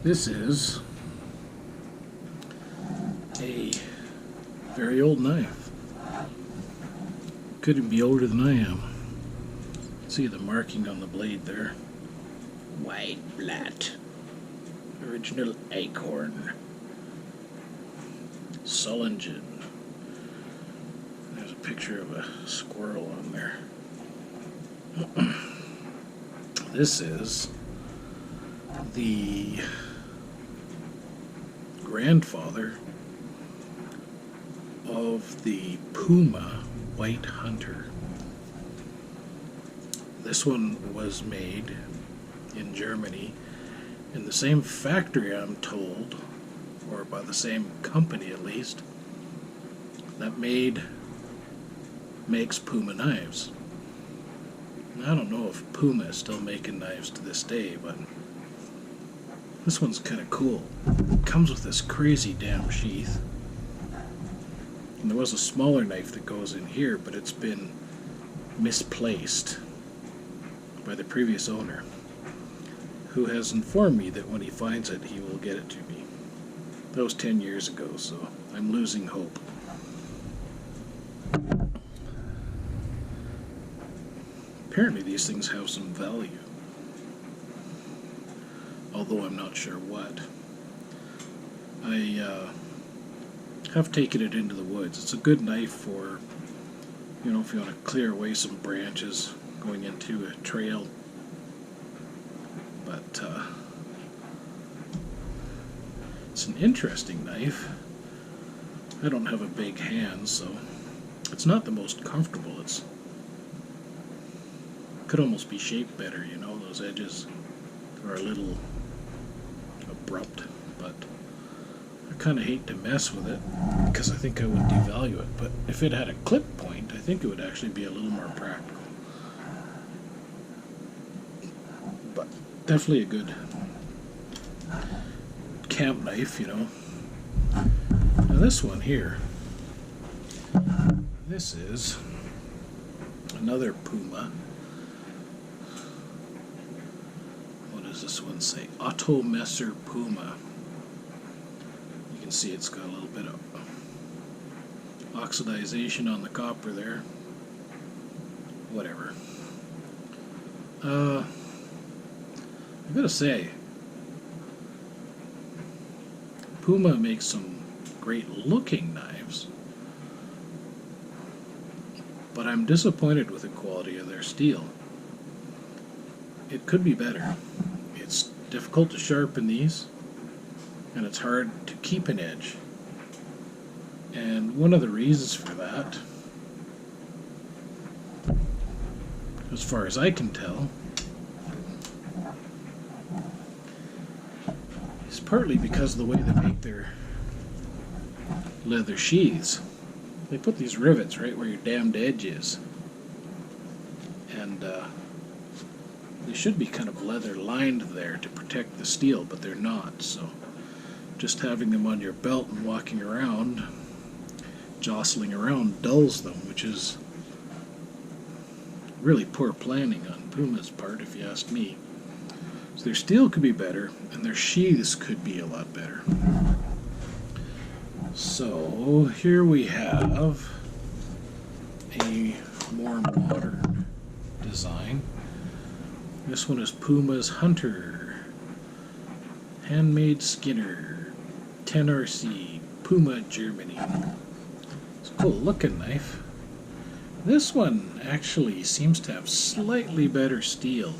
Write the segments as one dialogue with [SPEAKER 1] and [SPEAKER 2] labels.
[SPEAKER 1] This is a very old knife. Couldn't be older than I am. See the marking on the blade there. Waidblatt. Original eikhorn. Solingen. There's a picture of a squirrel on there. This is the grandfather of the PUMA White Hunter. This one was made in Germany in the same factory, I'm told, or by the same company at least, that makes PUMA knives. I don't know if PUMA is still making knives to this day, but this one's kind of cool. It comes with this crazy damn sheath. And there was a smaller knife that goes in here, but it's been misplaced by the previous owner, who has informed me that when he finds it, he will get it to me. That was 10 years ago, so I'm losing hope. Apparently these things have some value, although I'm not sure what. I have taken it into the woods. It's a good knife for, you know, if you want to clear away some branches going into a trail. But it's an interesting knife. I don't have a big hand, so it's not the most comfortable. It's could almost be shaped better, you know, those edges are a little abrupt, but I kind of hate to mess with it because I think I would devalue it. But if it had a clip point, I think it would actually be a little more practical. But definitely a good camp knife, you know. Now this one here, this is another PUMA. Does this one say? Otto Messer PUMA. You can see it's got a little bit of oxidization on the copper there. Whatever. I gotta say, PUMA makes some great looking knives, but I'm disappointed with the quality of their steel. It could be better. It's difficult to sharpen these, and it's hard to keep an edge. And one of the reasons for that, as far as I can tell, is partly because of the way they make their leather sheaths. They put these rivets right where your damned edge is. And they should be kind of leather lined there to protect the steel, but they're not. So just having them on your belt and walking around, jostling around, dulls them, which is really poor planning on PUMA's part, if you ask me. So their steel could be better, and their sheaths could be a lot better. So here we have a more modern design. This one is PUMA's Hunter, handmade Skinner, 10RC, PUMA, Germany. It's a cool looking knife. This one actually seems to have slightly better steel.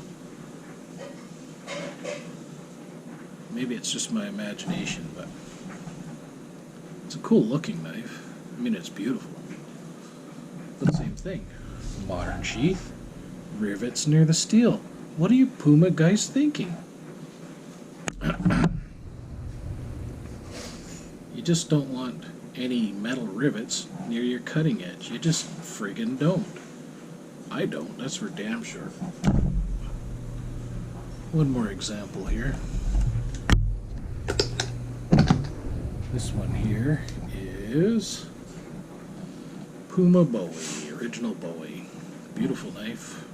[SPEAKER 1] Maybe it's just my imagination, but it's a cool looking knife. I mean, it's beautiful. But same thing. Modern sheath, rivets near the steel. What are you PUMA guys thinking? You just don't want any metal rivets near your cutting edge. You just friggin' don't. I don't. That's for damn sure. One more example here. This one here is PUMA Bowie, original Bowie. Beautiful knife.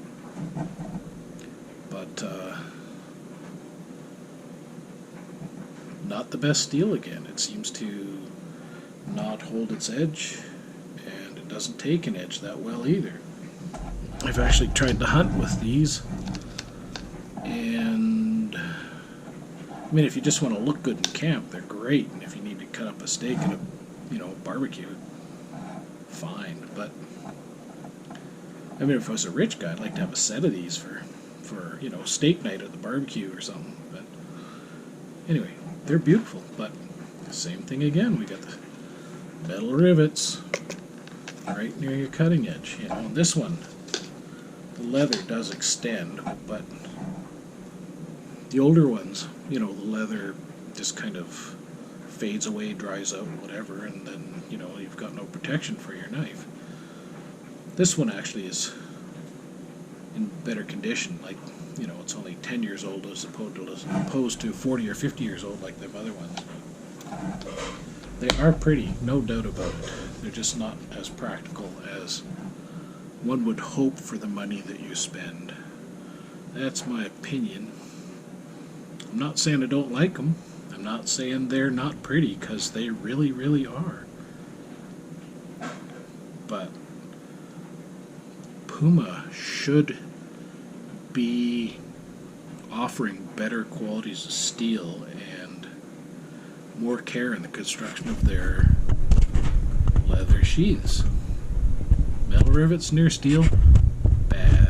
[SPEAKER 1] But not the best steel again. It seems to not hold its edge, and it doesn't take an edge that well either. I've actually tried to hunt with these, and I mean, if you just want to look good in camp, they're great, and if you need to cut up a steak at a, barbecue, fine. But I mean, if I was a rich guy, I'd like to have a set of these for steak night at the barbecue or something. But anyway, they're beautiful. But the same thing again. We got the metal rivets right near your cutting edge. This one, the leather does extend, but the older ones, the leather just kind of fades away, dries out, whatever, and then you've got no protection for your knife. This one actually is in better condition, like it's only 10 years old as opposed to 40 or 50 years old like them other ones. They are pretty, no doubt about it. They're just not as practical as one would hope for the money that you spend. That's my opinion. I'm not saying I don't like them. I'm not saying they're not pretty, because they really, really are. But PUMA should be offering better qualities of steel and more care in the construction of their leather sheaths. Metal rivets near steel, bad.